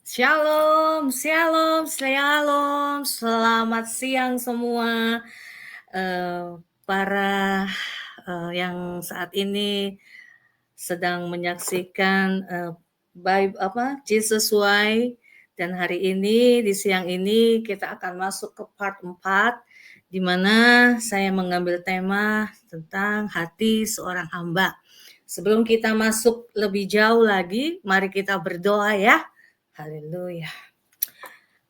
Shalom, shalom, shalom. Selamat siang semua para yang saat ini sedang menyaksikan Jesus Why. Dan hari ini di siang ini kita akan masuk ke part 4 di mana saya mengambil tema tentang hati seorang hamba. Sebelum kita masuk lebih jauh lagi, mari kita berdoa ya. Haleluya.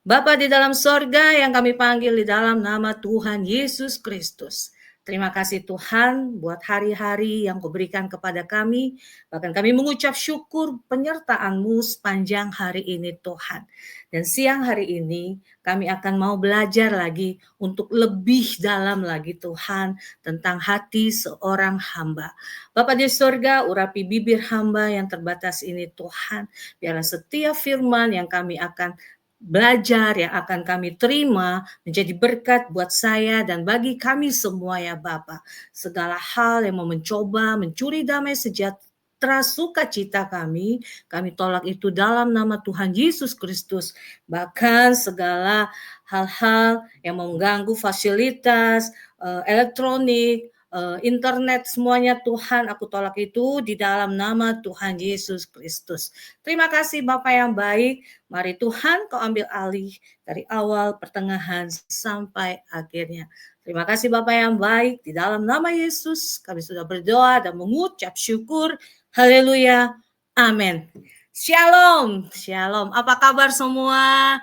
Bapa di dalam sorga yang kami panggil di dalam nama Tuhan Yesus Kristus. Terima kasih Tuhan buat hari-hari yang Kau berikan kepada kami. Bahkan kami mengucap syukur penyertaan-Mu sepanjang hari ini Tuhan. Dan siang hari ini kami akan mau belajar lagi untuk lebih dalam lagi Tuhan tentang hati seorang hamba. Bapa di sorga, urapi bibir hamba yang terbatas ini Tuhan. Biarlah setiap firman yang kami akan belajar yang akan kami terima menjadi berkat buat saya dan bagi kami semua ya Bapa. Segala hal yang mau mencoba mencuri damai sejahtera sukacita kami tolak itu dalam nama Tuhan Yesus Kristus. Bahkan segala hal-hal yang mengganggu fasilitas elektronik, internet semuanya Tuhan, aku tolak itu di dalam nama Tuhan Yesus Kristus. Terima kasih Bapak yang baik. Mari Tuhan Kau ambil alih dari awal, pertengahan, sampai akhirnya. Terima kasih Bapak yang baik. Di dalam nama Yesus kami sudah berdoa dan mengucap syukur. Haleluya. Amin. Shalom. Shalom. Apa kabar semua?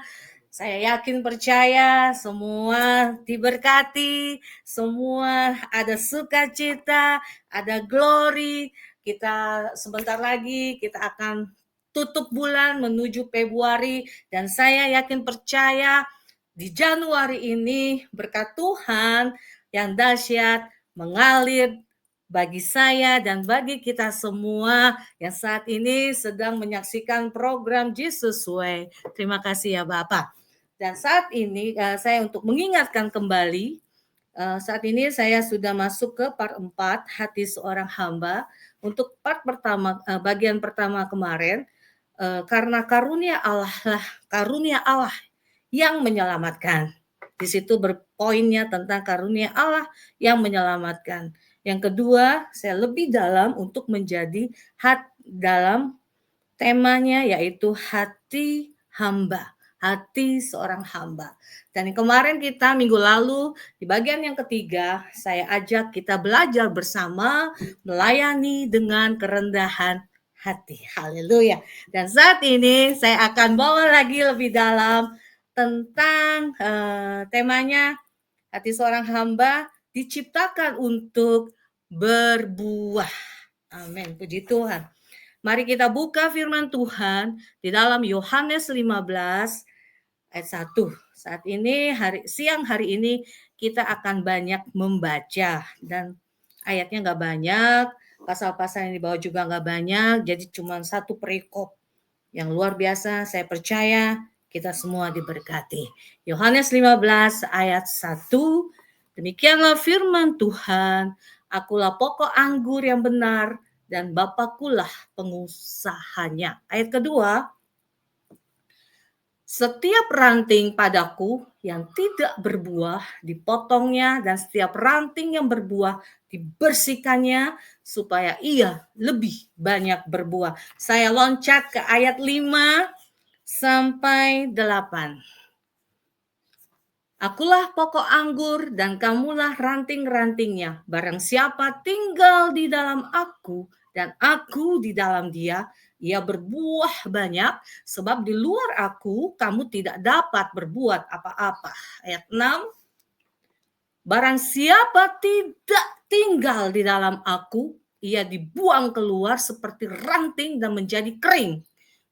Saya yakin percaya semua diberkati, semua ada sukacita, ada glory. Kita sebentar lagi kita akan tutup bulan menuju Februari dan saya yakin percaya di Januari ini berkat Tuhan yang dahsyat mengalir bagi saya dan bagi kita semua yang saat ini sedang menyaksikan program Jesus Way. Terima kasih ya Bapak. Dan saat ini saya untuk mengingatkan kembali, saat ini saya sudah masuk ke part 4, hati seorang hamba. Untuk part pertama, bagian pertama kemarin, karena karunia Allah yang menyelamatkan. Di situ berpoinnya tentang karunia Allah yang menyelamatkan. Yang kedua, saya lebih dalam untuk menjadi dalam temanya yaitu hati hamba, hati seorang hamba. Dan kemarin kita minggu lalu di bagian yang ketiga, saya ajak kita belajar bersama melayani dengan kerendahan hati. Haleluya. Dan saat ini saya akan bawa lagi lebih dalam tentang temanya hati seorang hamba diciptakan untuk berbuah. Amin. Puji Tuhan. Mari kita buka firman Tuhan di dalam Yohanes 15 ayat 1. Saat ini siang hari ini kita akan banyak membaca dan ayatnya nggak banyak, pasal-pasal yang dibawa juga nggak banyak, jadi cuma satu perikop yang luar biasa. Saya percaya kita semua diberkati. Yohanes 15 ayat 1. Demikianlah firman Tuhan, akulah pokok anggur yang benar dan Bapakkulah pengusahanya. Ayat kedua, setiap ranting padaku yang tidak berbuah dipotongnya dan setiap ranting yang berbuah dibersihkannya supaya ia lebih banyak berbuah. Saya loncat ke ayat 5 sampai 8. Akulah pokok anggur dan kamulah ranting-rantingnya. Barang siapa tinggal di dalam aku dan aku di dalam dia, ia berbuah banyak, sebab di luar aku kamu tidak dapat berbuat apa-apa. Ayat 6, barang siapa tidak tinggal di dalam aku, ia dibuang keluar seperti ranting dan menjadi kering.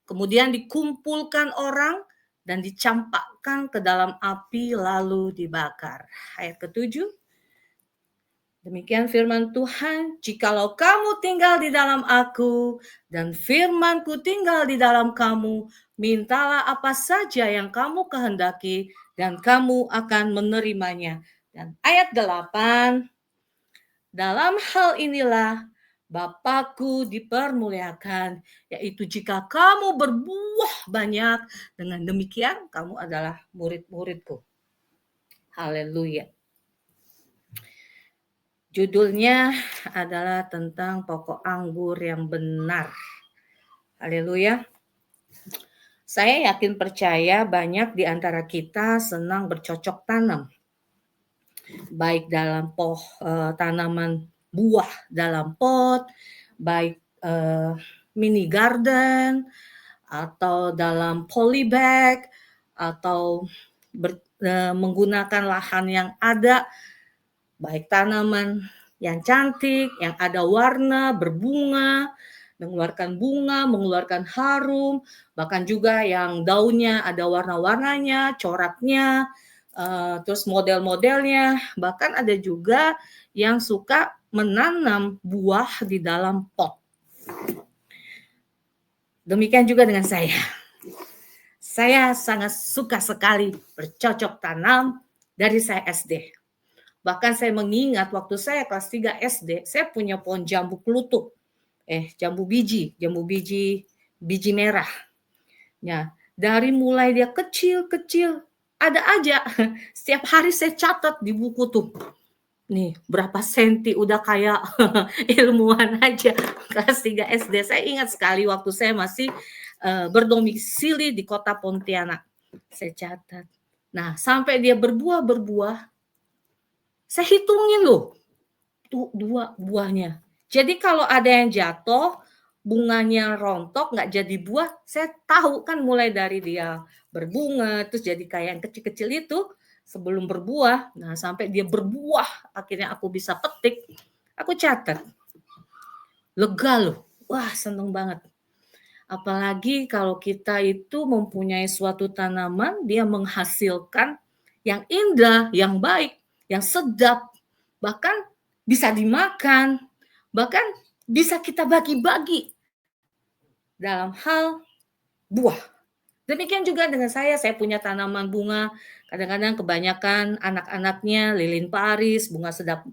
Kemudian dikumpulkan orang dan dicampakkan ke dalam api lalu dibakar. Ayat ke-7. Demikian firman Tuhan, jikalau kamu tinggal di dalam aku dan firmanku tinggal di dalam kamu, mintalah apa saja yang kamu kehendaki dan kamu akan menerimanya. Dan ayat 8, dalam hal inilah Bapakku dipermuliakan, yaitu jika kamu berbuah banyak, dengan demikian kamu adalah murid-muridku. Haleluya. Judulnya adalah tentang pokok anggur yang benar. Haleluya. Saya yakin percaya banyak di antara kita senang bercocok tanam. Baik dalam tanaman buah dalam pot, baik mini garden, atau dalam polybag, atau menggunakan lahan yang ada, baik tanaman yang cantik, yang ada warna, berbunga, mengeluarkan bunga, mengeluarkan harum, bahkan juga yang daunnya ada warna-warnanya, coraknya, terus model-modelnya, bahkan ada juga yang suka menanam buah di dalam pot. Demikian juga dengan saya. Saya sangat suka sekali bercocok tanam dari saya SD. Bahkan saya mengingat waktu saya kelas 3 SD, saya punya pohon jambu kelutuk. Jambu biji merah. Ya, dari mulai dia kecil-kecil, ada aja. Setiap hari saya catat di buku tuh. Nih, berapa senti udah kayak ilmuwan aja. Kelas 3 SD. Saya ingat sekali waktu saya masih berdomisili di kota Pontianak. Saya catat. Nah, sampai dia berbuah, saya hitungin loh. Tuh 2 buahnya. Jadi kalau ada yang jatuh, bunganya rontok, nggak jadi buah, saya tahu kan mulai dari dia berbunga, terus jadi kayak yang kecil-kecil itu, sebelum berbuah, nah sampai dia berbuah, akhirnya aku bisa petik, aku catat. Lega loh, wah seneng banget. Apalagi kalau kita itu mempunyai suatu tanaman, dia menghasilkan yang indah, yang baik, yang sedap, bahkan bisa dimakan, bahkan bisa kita bagi-bagi dalam hal buah. Demikian juga dengan saya punya tanaman bunga, kadang-kadang kebanyakan anak-anaknya lilin Paris, bunga sedap,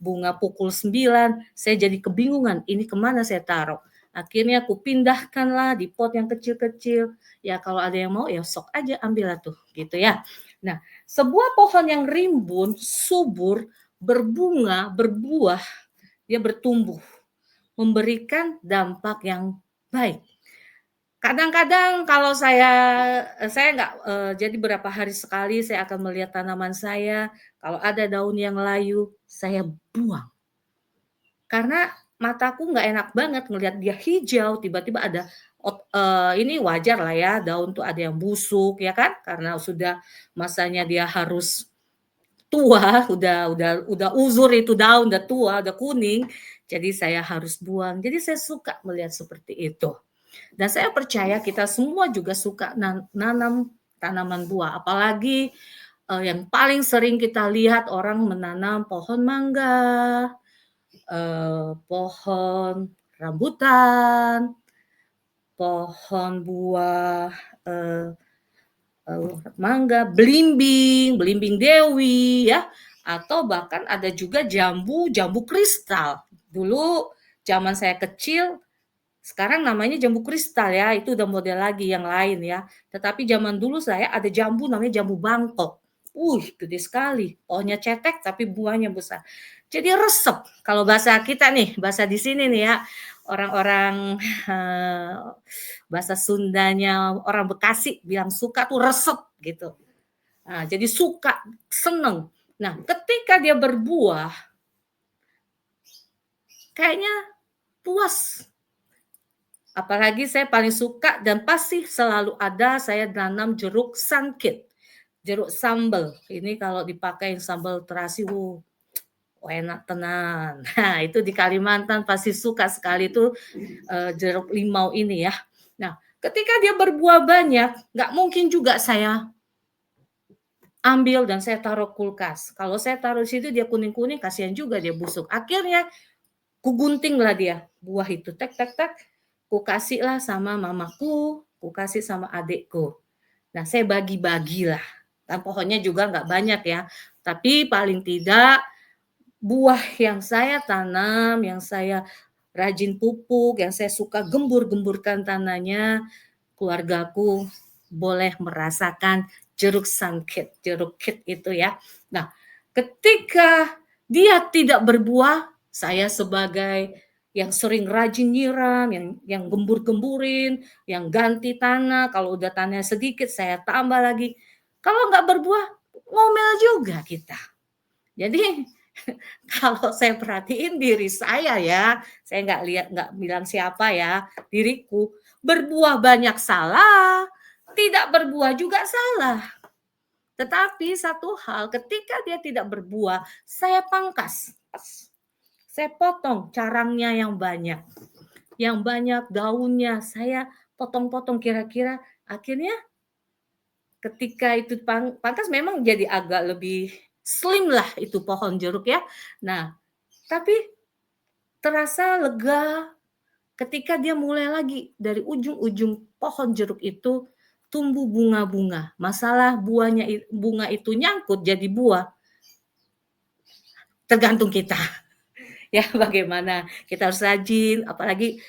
bunga pukul 9, saya jadi kebingungan, ini kemana saya taruh. Akhirnya aku pindahkanlah di pot yang kecil-kecil, ya kalau ada yang mau ya sok aja ambil tuh, gitu ya. Nah, sebuah pohon yang rimbun, subur, berbunga, berbuah, dia bertumbuh, memberikan dampak yang baik. Kadang-kadang kalau saya nggak, jadi berapa hari sekali saya akan melihat tanaman saya, kalau ada daun yang layu, saya buang. Karena mataku nggak enak banget ngelihat dia hijau, tiba-tiba ada ini wajar lah ya, daun tuh ada yang busuk ya kan, karena sudah masanya dia harus tua, udah uzur itu daun, udah tua, udah kuning, jadi saya harus buang. Jadi saya suka melihat seperti itu. Dan saya percaya kita semua juga suka nanam tanaman buah, apalagi yang paling sering kita lihat orang menanam pohon mangga, pohon rambutan, pohon buah mangga, belimbing dewi ya, atau bahkan ada juga jambu kristal. Dulu zaman saya kecil, sekarang namanya jambu kristal ya, itu udah model lagi yang lain ya. Tetapi zaman dulu saya ada jambu namanya jambu Bangkok. Gede sekali. Pohonnya cetek tapi buahnya besar. Jadi resep. Kalau bahasa kita nih, bahasa di sini nih ya, orang-orang bahasa Sundanya orang Bekasi bilang suka tuh resep gitu. Nah, jadi suka, seneng. Nah, ketika dia berbuah, kayaknya puas. Apalagi saya paling suka dan pasti selalu ada saya nanam jeruk sangkit, jeruk sambal. Ini kalau dipakai sambal terasi, enak tenan. Nah, itu di Kalimantan pasti suka sekali itu jeruk limau ini ya. Nah, ketika dia berbuah banyak, nggak mungkin juga saya ambil dan saya taruh kulkas. Kalau saya taruh di situ dia kuning-kuning, kasihan juga dia busuk. Akhirnya kuguntinglah dia buah itu, tek tek tek, ku kasihlah sama mamaku, ku kasih sama adikku. Nah, saya bagi-bagilah. Dan pohonnya juga nggak banyak ya, tapi paling tidak buah yang saya tanam, yang saya rajin pupuk, yang saya suka gembur-gemburkan tanahnya, keluargaku boleh merasakan jeruk sangkit, jeruk kit itu ya. Nah, ketika dia tidak berbuah, saya sebagai yang sering rajin nyiram, yang gembur-gemburin, yang ganti tanah, kalau udah tanahnya sedikit saya tambah lagi. Kalau nggak berbuah, ngomel juga kita. Jadi kalau saya perhatiin diri saya ya, saya nggak bilang siapa ya, diriku berbuah banyak salah, tidak berbuah juga salah. Tetapi satu hal, ketika dia tidak berbuah, saya pangkas. Saya potong carangnya yang banyak daunnya, saya potong-potong kira-kira akhirnya ketika itu pangkas memang jadi agak lebih slim lah itu pohon jeruk ya. Nah, tapi terasa lega ketika dia mulai lagi dari ujung-ujung pohon jeruk itu tumbuh bunga-bunga. Masalah bunga itu nyangkut jadi buah, tergantung kita. Ya bagaimana kita harus rajin, apalagi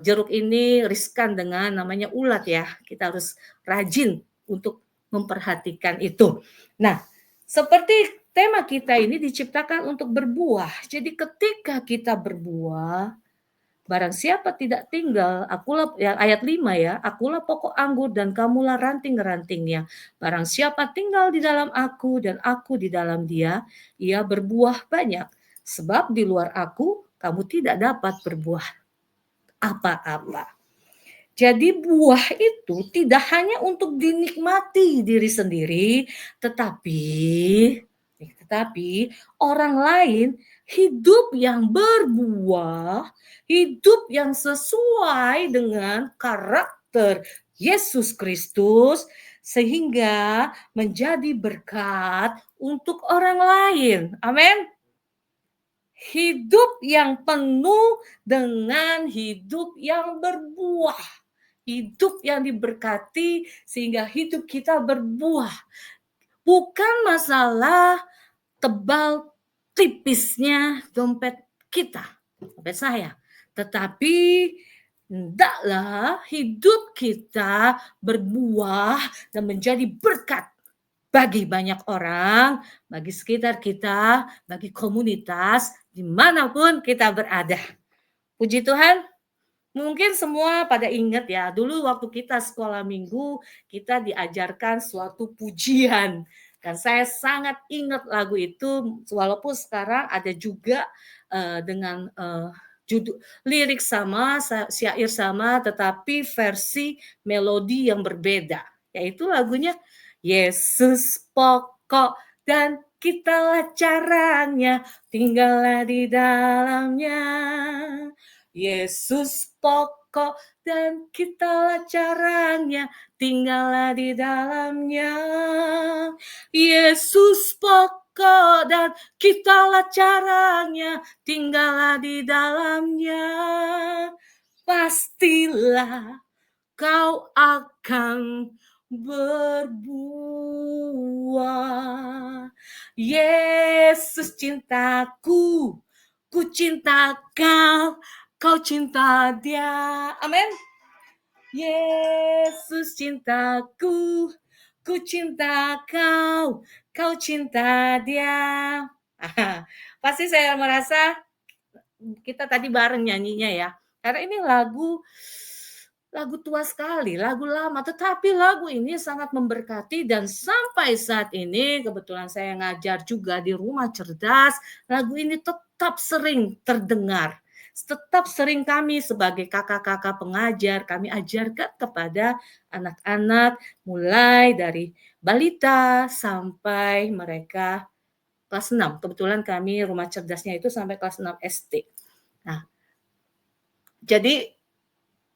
jeruk ini riskan dengan namanya ulat ya. Kita harus rajin untuk memperhatikan itu. Nah, seperti tema kita ini diciptakan untuk berbuah. Jadi ketika kita berbuah, barang siapa tidak tinggal, akulah ya, ayat 5 ya, akulah pokok anggur dan kamulah ranting-rantingnya. Barang siapa tinggal di dalam aku dan aku di dalam dia, ia berbuah banyak. Sebab di luar aku, kamu tidak dapat berbuah apa-apa. Jadi buah itu tidak hanya untuk dinikmati diri sendiri, tetapi orang lain hidup yang berbuah, hidup yang sesuai dengan karakter Yesus Kristus sehingga menjadi berkat untuk orang lain. Amin. Hidup yang penuh dengan hidup yang berbuah. Hidup yang diberkati sehingga hidup kita berbuah. Bukan masalah tebal tipisnya dompet kita, dompet saya. Tetapi hendaklah hidup kita berbuah dan menjadi berkat bagi banyak orang, bagi sekitar kita, bagi komunitas, dimanapun kita berada. Puji Tuhan, mungkin semua pada ingat ya, dulu waktu kita sekolah minggu, kita diajarkan suatu pujian. Dan saya sangat ingat lagu itu, walaupun sekarang ada juga dengan judul lirik sama, syair sama, tetapi versi melodi yang berbeda. Yaitu lagunya Yesus pokok dan kitalah caranya, tinggallah di dalamnya. Yesus pokok dan kitalah caranya, tinggallah di dalamnya. Yesus pokok dan kitalah caranya, tinggallah di dalamnya. Pastilah kau akan berbuah. Yesus cintaku, ku cinta kau, kau cinta dia. Amin. Yesus cintaku, ku cinta kau, kau cinta dia. Pasti saya merasa kita tadi bareng nyanyinya ya. Karena ini lagu tua sekali, lagu lama, tetapi lagu ini sangat memberkati dan sampai saat ini kebetulan saya ngajar juga di Rumah Cerdas, lagu ini tetap sering terdengar. Tetap sering kami sebagai kakak-kakak pengajar, kami ajarkan kepada anak-anak mulai dari balita sampai mereka kelas 6. Kebetulan kami Rumah Cerdasnya itu sampai kelas 6 SD. Nah, jadi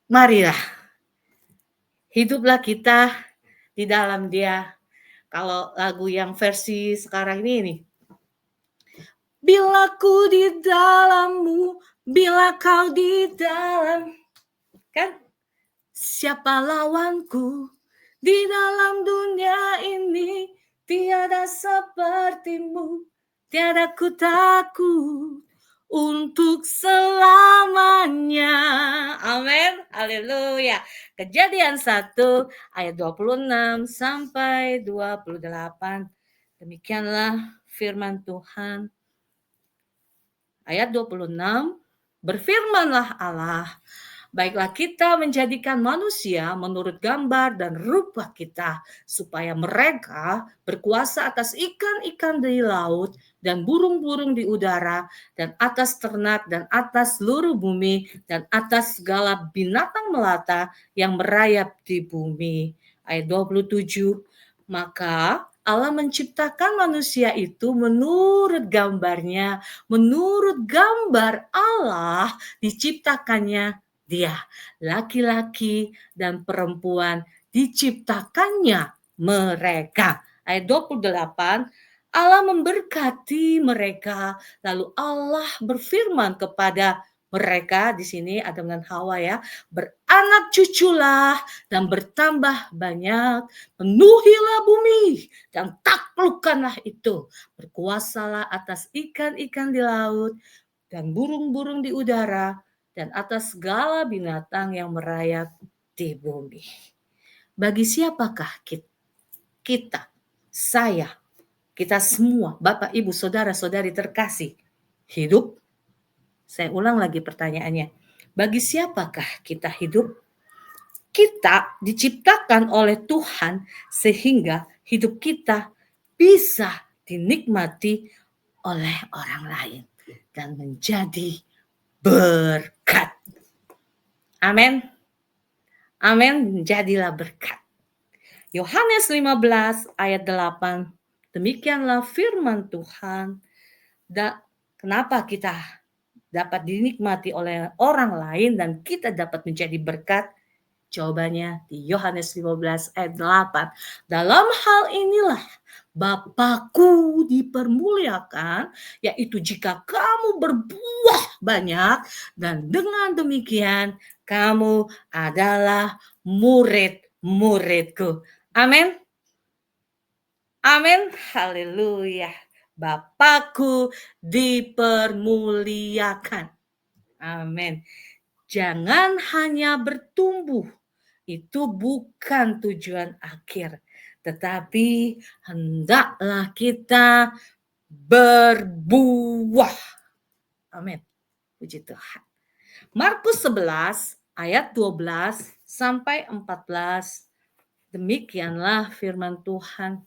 marilah hiduplah kita di dalam Dia. Kalau lagu yang versi sekarang ini nih. Bila ku di dalammu, bila kau di dalam, kan? Siapa lawanku di dalam dunia ini? Tiada sepertimu, tiada ku takut. untuk selamanya. Amin. Haleluya. Kejadian 1 ayat 26 sampai 28. Demikianlah firman Tuhan. Ayat 26, berfirmanlah Allah, baiklah kita menjadikan manusia menurut gambar dan rupa kita, supaya mereka berkuasa atas ikan-ikan di laut dan burung-burung di udara, dan atas ternak dan atas seluruh bumi, dan atas segala binatang melata yang merayap di bumi. Ayat 27, maka Allah menciptakan manusia itu menurut gambarnya, menurut gambar Allah diciptakannya dia, laki-laki dan perempuan diciptakannya mereka. Ayat 28, Allah memberkati mereka, lalu Allah berfirman kepada mereka, di sini Adam dan Hawa ya, beranak cuculah dan bertambah banyak, penuhilah bumi dan taklukkanlah itu, berkuasalah atas ikan-ikan di laut dan burung-burung di udara, dan atas segala binatang yang merayap di bumi. Bagi siapakah kita, saya, kita semua, Bapak, Ibu, Saudara-saudari terkasih, hidup? Saya ulang lagi pertanyaannya. Bagi siapakah kita hidup? Kita diciptakan oleh Tuhan sehingga hidup kita bisa dinikmati oleh orang lain dan menjadi berkat. Amin. Amin, jadilah berkat. Yohanes 15 ayat 8. Demikianlah firman Tuhan. Kenapa kita dapat dinikmati oleh orang lain dan kita dapat menjadi berkat? Jawabannya di Yohanes 15 ayat 8. Dalam hal inilah Bapakku dipermuliakan, yaitu jika kamu berbuah banyak, dan dengan demikian kamu adalah murid-muridku. Amin. Amin. Haleluya. Bapakku dipermuliakan. Amin. Jangan hanya bertumbuh, itu bukan tujuan akhir, tetapi hendaklah kita berbuah. Amin. Puji Tuhan. Markus 11 ayat 12 sampai 14. Demikianlah firman Tuhan.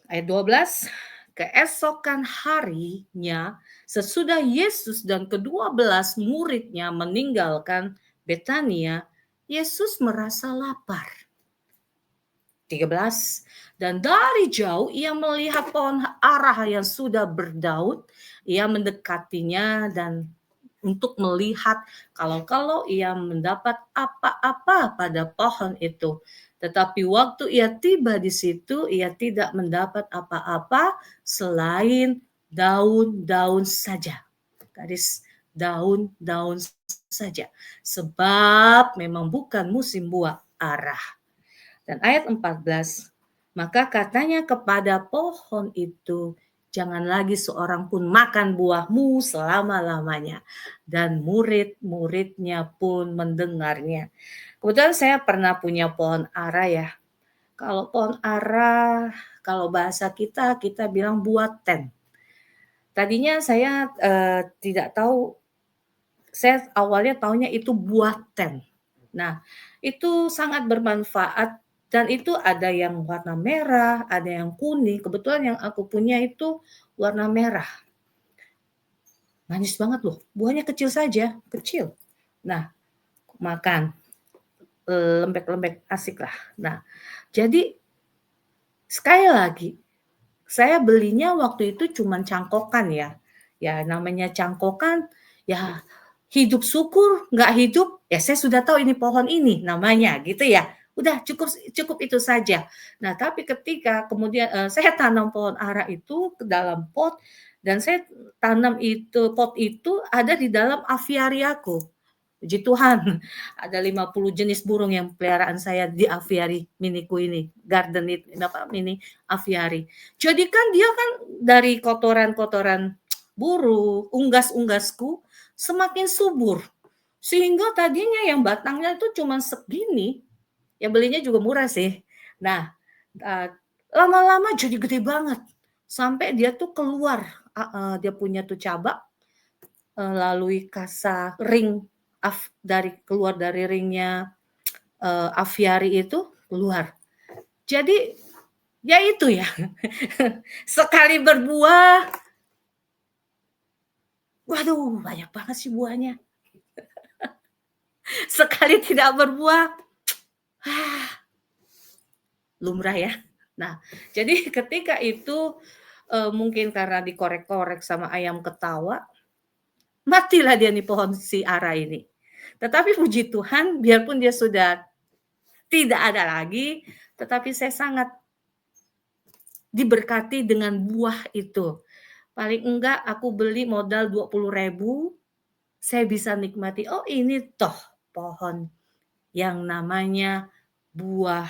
Ayat 12, keesokan harinya sesudah Yesus dan ke-12 muridnya meninggalkan Betania, Yesus merasa lapar. 13, dan dari jauh ia melihat pohon ara yang sudah berdaun, ia mendekatinya dan untuk melihat kalau ia mendapat apa-apa pada pohon itu. Tetapi waktu ia tiba di situ, ia tidak mendapat apa-apa selain daun-daun saja. Garis daun-daun saja. Sebab memang bukan musim buah ara. Dan ayat 14, maka katanya kepada pohon itu, jangan lagi seorang pun makan buahmu selama-lamanya. Dan murid-muridnya pun mendengarnya. Kebetulan saya pernah punya pohon ara ya. Kalau pohon ara, kalau bahasa kita bilang buah ten. Tadinya saya tidak tahu, saya awalnya taunya itu buah ten. Nah, itu sangat bermanfaat dan itu ada yang warna merah, ada yang kuning. Kebetulan yang aku punya itu warna merah. Manis banget loh, buahnya kecil saja, kecil. Nah, makan lembek-lembek asik lah. Nah, jadi sekali lagi, saya belinya waktu itu cuma cangkokan ya. Ya namanya cangkokan, ya hidup syukur, nggak hidup, ya saya sudah tahu ini pohon ini namanya gitu ya. Udah cukup itu saja. Nah, tapi ketika kemudian saya tanam pohon ara itu ke dalam pot dan saya tanam itu pot itu ada di dalam aviari aku. Puji Tuhan, ada 50 jenis burung yang peliharaan saya di aviari miniku ini, garden itu, mini aviari. Jadi kan dia kan dari kotoran-kotoran buruk, unggas-unggasku semakin subur. Sehingga tadinya yang batangnya itu cuma segini, ya belinya juga murah sih. Nah, eee, lama-lama jadi gede banget, sampai dia tuh keluar, dia punya tuh cabang, lalui kasa ring dari keluar dari ringnya, aviari itu keluar. Jadi, ya itu ya, sekali berbuah, waduh banyak banget sih buahnya. Sekali tidak berbuah, lumrah ya. Nah, jadi ketika itu, mungkin karena dikorek-korek sama ayam ketawa, matilah dia nih pohon si ara ini. Tetapi puji Tuhan biarpun dia sudah tidak ada lagi, tetapi saya sangat diberkati dengan buah itu. Paling enggak aku beli modal 20.000, saya bisa nikmati, oh ini toh pohon yang namanya buah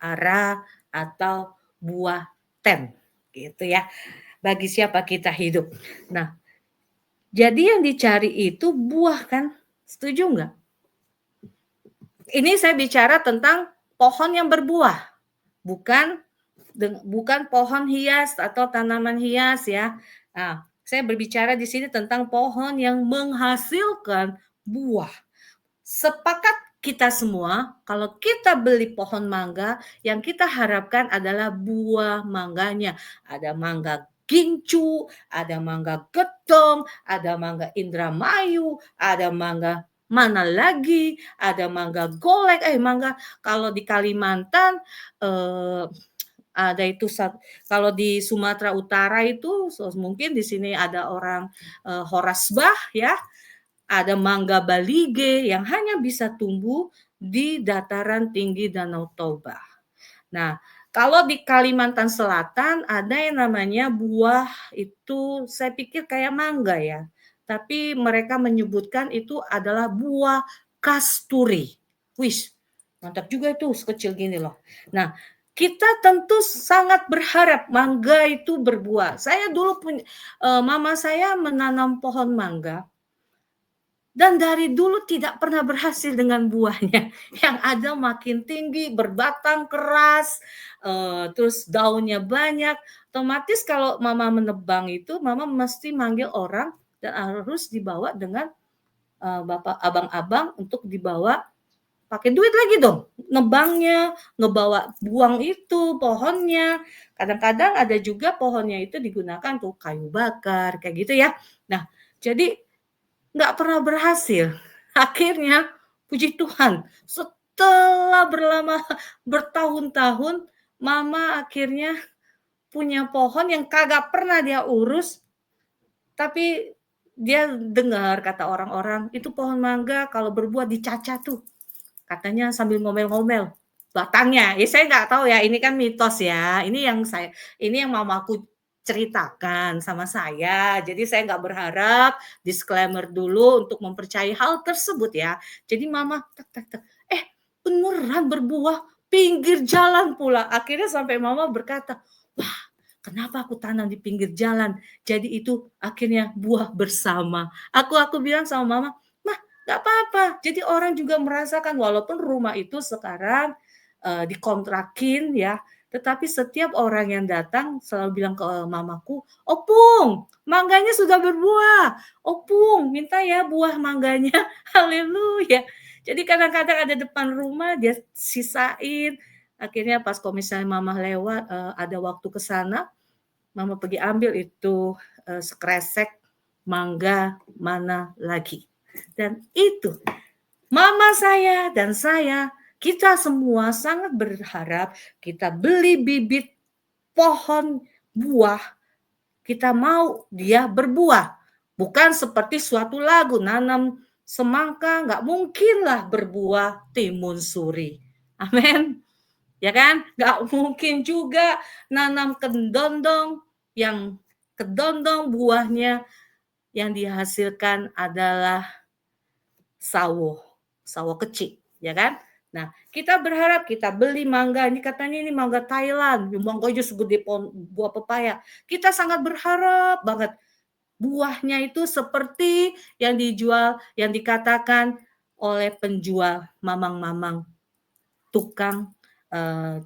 ara atau buah ten, gitu ya. Bagi siapa kita hidup. Nah, jadi yang dicari itu buah kan, setuju nggak? Ini saya bicara tentang pohon yang berbuah, bukan bukan pohon hias atau tanaman hias ya. Nah, saya berbicara di sini tentang pohon yang menghasilkan buah. Sepakat kita semua, kalau kita beli pohon mangga, yang kita harapkan adalah buah mangganya. Ada mangga gincu, ada mangga getong, ada mangga Indramayu, ada mangga mana lagi, ada mangga golek, mangga kalau di Kalimantan eh, ada itu kalau di Sumatera Utara itu mungkin di sini ada orang Horasbah ya, ada mangga balige yang hanya bisa tumbuh di dataran tinggi Danau Toba. Nah, kalau di Kalimantan Selatan ada yang namanya buah itu saya pikir kayak mangga ya. Tapi mereka menyebutkan itu adalah buah kasturi. Wih, mantap juga itu sekecil gini loh. Nah, kita tentu sangat berharap mangga itu berbuah. Saya dulu punya mama saya menanam pohon mangga dan dari dulu tidak pernah berhasil dengan buahnya. Yang ada makin tinggi, berbatang keras, terus daunnya banyak. Otomatis kalau mama menebang itu, mama mesti manggil orang dan harus dibawa dengan bapak abang-abang untuk dibawa pakai duit lagi dong. Nebangnya, ngebawa buang itu pohonnya. Kadang-kadang ada juga pohonnya itu digunakan untuk kayu bakar, kayak gitu ya. Nah, jadi nggak pernah berhasil. Akhirnya, puji Tuhan, setelah bertahun-tahun, mama akhirnya punya pohon yang kagak pernah dia urus, tapi dia dengar kata orang-orang, itu pohon mangga kalau berbuah dicaca tuh, katanya sambil ngomel-ngomel batangnya. Ya saya nggak tahu ya, ini kan mitos ya. Ini yang mamaku ceritakan sama saya. Jadi saya nggak berharap disclaimer dulu untuk mempercayai hal tersebut ya. Jadi mama tek tek tek, beneran berbuah pinggir jalan pula. Akhirnya sampai mama berkata, wah kenapa aku tanam di pinggir jalan? Jadi itu akhirnya buah bersama. Aku bilang sama mama, nggak apa-apa. Jadi orang juga merasakan walaupun rumah itu sekarang dikontrakin ya, tetapi setiap orang yang datang selalu bilang ke mamaku, "Opung, mangganya sudah berbuah. Opung, minta ya buah mangganya." Haleluya. Jadi kadang-kadang ada depan rumah dia sisain. Akhirnya pas kalau misalnya mama lewat ada waktu ke sana, mama pergi ambil itu sekresek mangga mana lagi. Dan itu mama saya dan saya, kita semua sangat berharap kita beli bibit pohon buah, kita mau dia berbuah. Bukan seperti suatu lagu, nanam semangka nggak mungkinlah berbuah timun suri. Amin. Ya kan? Nggak mungkin juga nanam kedondong yang kedondong buahnya yang dihasilkan adalah sawo, sawo kecil, ya kan? Nah, kita berharap kita beli mangga, ini katanya ini mangga Thailand, mangga aja segede buah pepaya. Kita sangat berharap banget. Buahnya itu seperti yang dijual, yang dikatakan oleh penjual mamang-mamang, tukang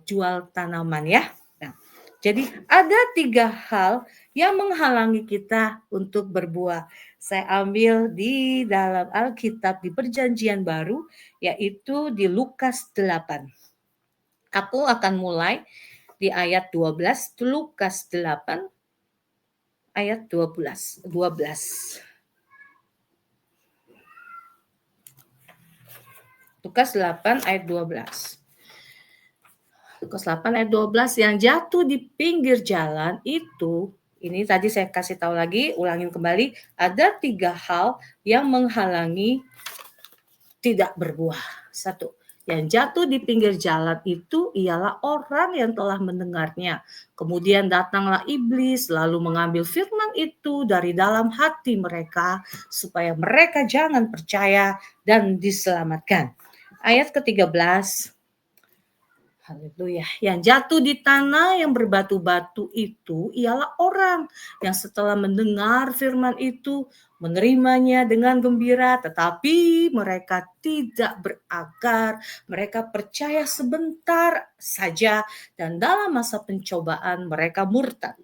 jual tanaman ya. Nah, jadi ada 3 hal yang menghalangi kita untuk berbuah. Saya ambil di dalam Alkitab di Perjanjian Baru, yaitu di Lukas 8. Aku akan mulai di ayat 12, Lukas 8 ayat 12. Lukas 8 ayat 12. Lukas 8 ayat 12, yang jatuh di pinggir jalan itu, ini tadi saya kasih tahu lagi, ulangin kembali, ada 3 hal yang menghalangi tidak berbuah. 1, yang jatuh di pinggir jalan itu ialah orang yang telah mendengarnya. Kemudian datanglah iblis lalu mengambil firman itu dari dalam hati mereka supaya mereka jangan percaya dan diselamatkan. Ayat ke-13. Haleluya. Yang jatuh di tanah yang berbatu-batu itu ialah orang yang setelah mendengar firman itu menerimanya dengan gembira, tetapi mereka tidak berakar, mereka percaya sebentar saja, dan dalam masa pencobaan mereka murtad.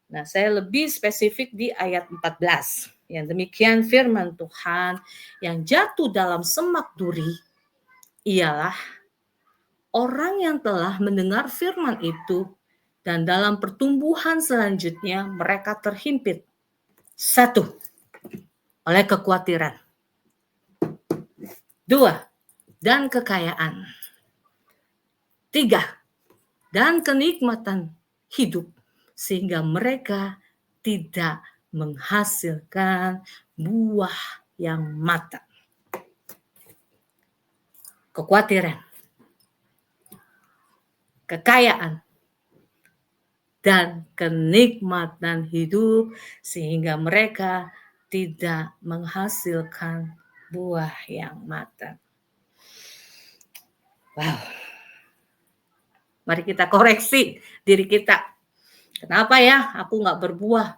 Nah, saya lebih spesifik di ayat 14. Yang demikian firman Tuhan, yang jatuh dalam semak duri ialah orang yang telah mendengar firman itu dan dalam pertumbuhan selanjutnya mereka terhimpit. 1, oleh kekhawatiran. 2, dan kekayaan. 3, dan kenikmatan hidup sehingga mereka tidak menghasilkan buah yang matang. Kekhawatiran, kekayaan, dan kenikmatan hidup sehingga mereka tidak menghasilkan buah yang matang. Wow. Mari kita koreksi diri kita. Kenapa ya aku nggak berbuah?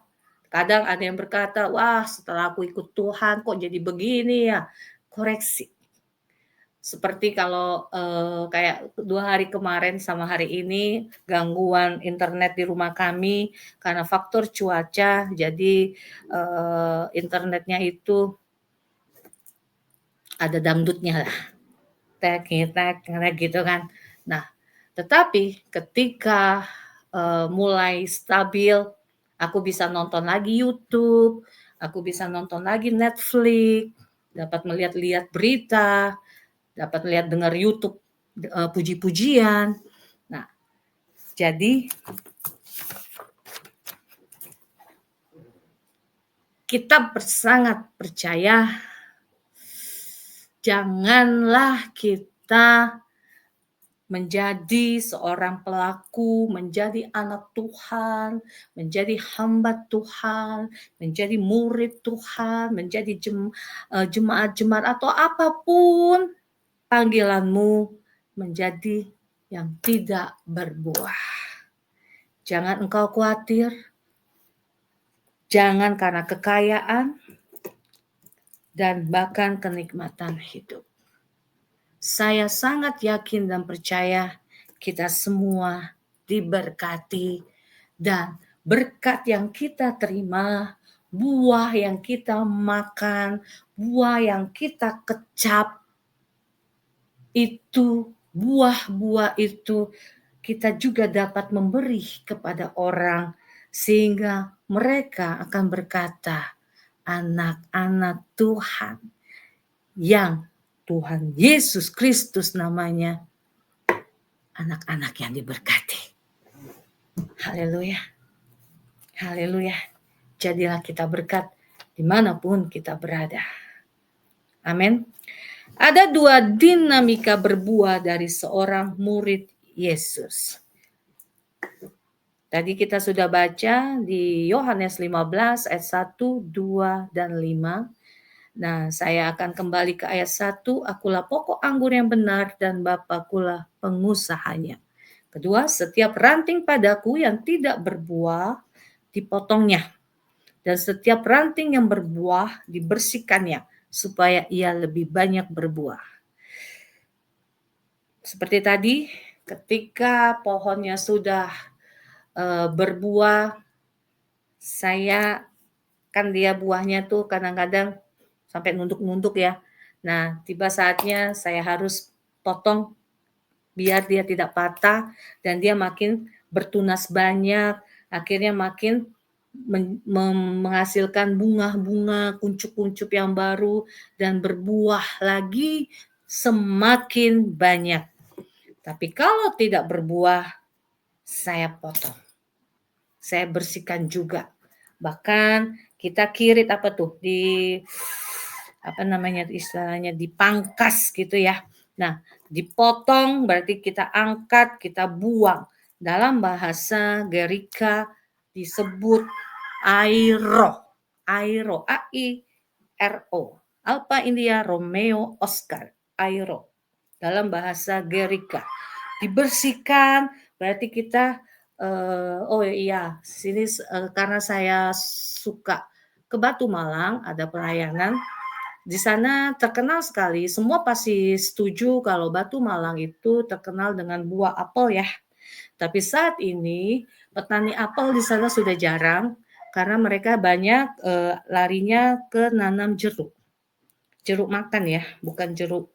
Kadang ada yang berkata, wah setelah aku ikut Tuhan kok jadi begini ya. Koreksi. Seperti kalau kayak 2 hari kemarin sama hari ini gangguan internet di rumah kami karena faktor cuaca, jadi internetnya itu ada dangdutnya lah, tek gitu kan. Nah, tetapi ketika mulai stabil, aku bisa nonton lagi YouTube, aku bisa nonton lagi Netflix, dapat melihat-lihat berita, dapat lihat dengar YouTube puji-pujian. Nah, jadi kita sangat percaya janganlah kita menjadi seorang pelaku, menjadi anak Tuhan, menjadi hamba Tuhan, menjadi murid Tuhan, menjadi jemaat-jemaat atau apapun panggilanmu, menjadi yang tidak berbuah. Jangan engkau khawatir, jangan karena kekayaan dan bahkan kenikmatan hidup. Saya sangat yakin dan percaya kita semua diberkati, dan berkat yang kita terima, buah yang kita makan, buah yang kita kecap, itu buah-buah itu kita juga dapat memberi kepada orang sehingga mereka akan berkata, anak-anak Tuhan yang Tuhan Yesus Kristus namanya, anak-anak yang diberkati. Haleluya. Haleluya. Jadilah kita berkat dimanapun kita berada. Amin. Ada 2 dinamika berbuah dari seorang murid Yesus. Tadi kita sudah baca di Yohanes 15 ayat 1, 2, dan 5. Nah, saya akan kembali ke ayat 1, akulah pokok anggur yang benar dan Bapakulah pengusahanya. Kedua, setiap ranting padaku yang tidak berbuah dipotongnya. dan setiap ranting yang berbuah dibersihkannya supaya ia lebih banyak berbuah. Seperti tadi, ketika pohonnya sudah berbuah, saya kan dia buahnya tuh kadang-kadang sampai nunduk-nunduk ya. Nah, tiba saatnya saya harus potong biar dia tidak patah dan dia makin bertunas banyak, akhirnya makin menghasilkan bunga-bunga, kuncup-kuncup yang baru dan berbuah lagi semakin banyak. Tapi kalau tidak berbuah, saya potong. Saya bersihkan juga. Bahkan kita kirit istilahnya dipangkas gitu ya. Nah, dipotong berarti kita angkat, kita buang. Dalam bahasa Gerika disebut airo. Airo, A-I-R-O. Alpha India Romeo Oscar. Airo. Dalam bahasa Gerika. Dibersihkan berarti kita sini karena saya suka ke Batu Malang, ada pelayanan. Di sana terkenal sekali, semua pasti setuju kalau Batu Malang itu terkenal dengan buah apel ya. Tapi saat ini petani apel di sana sudah jarang karena mereka banyak larinya ke nanam jeruk. Jeruk makan ya, bukan jeruk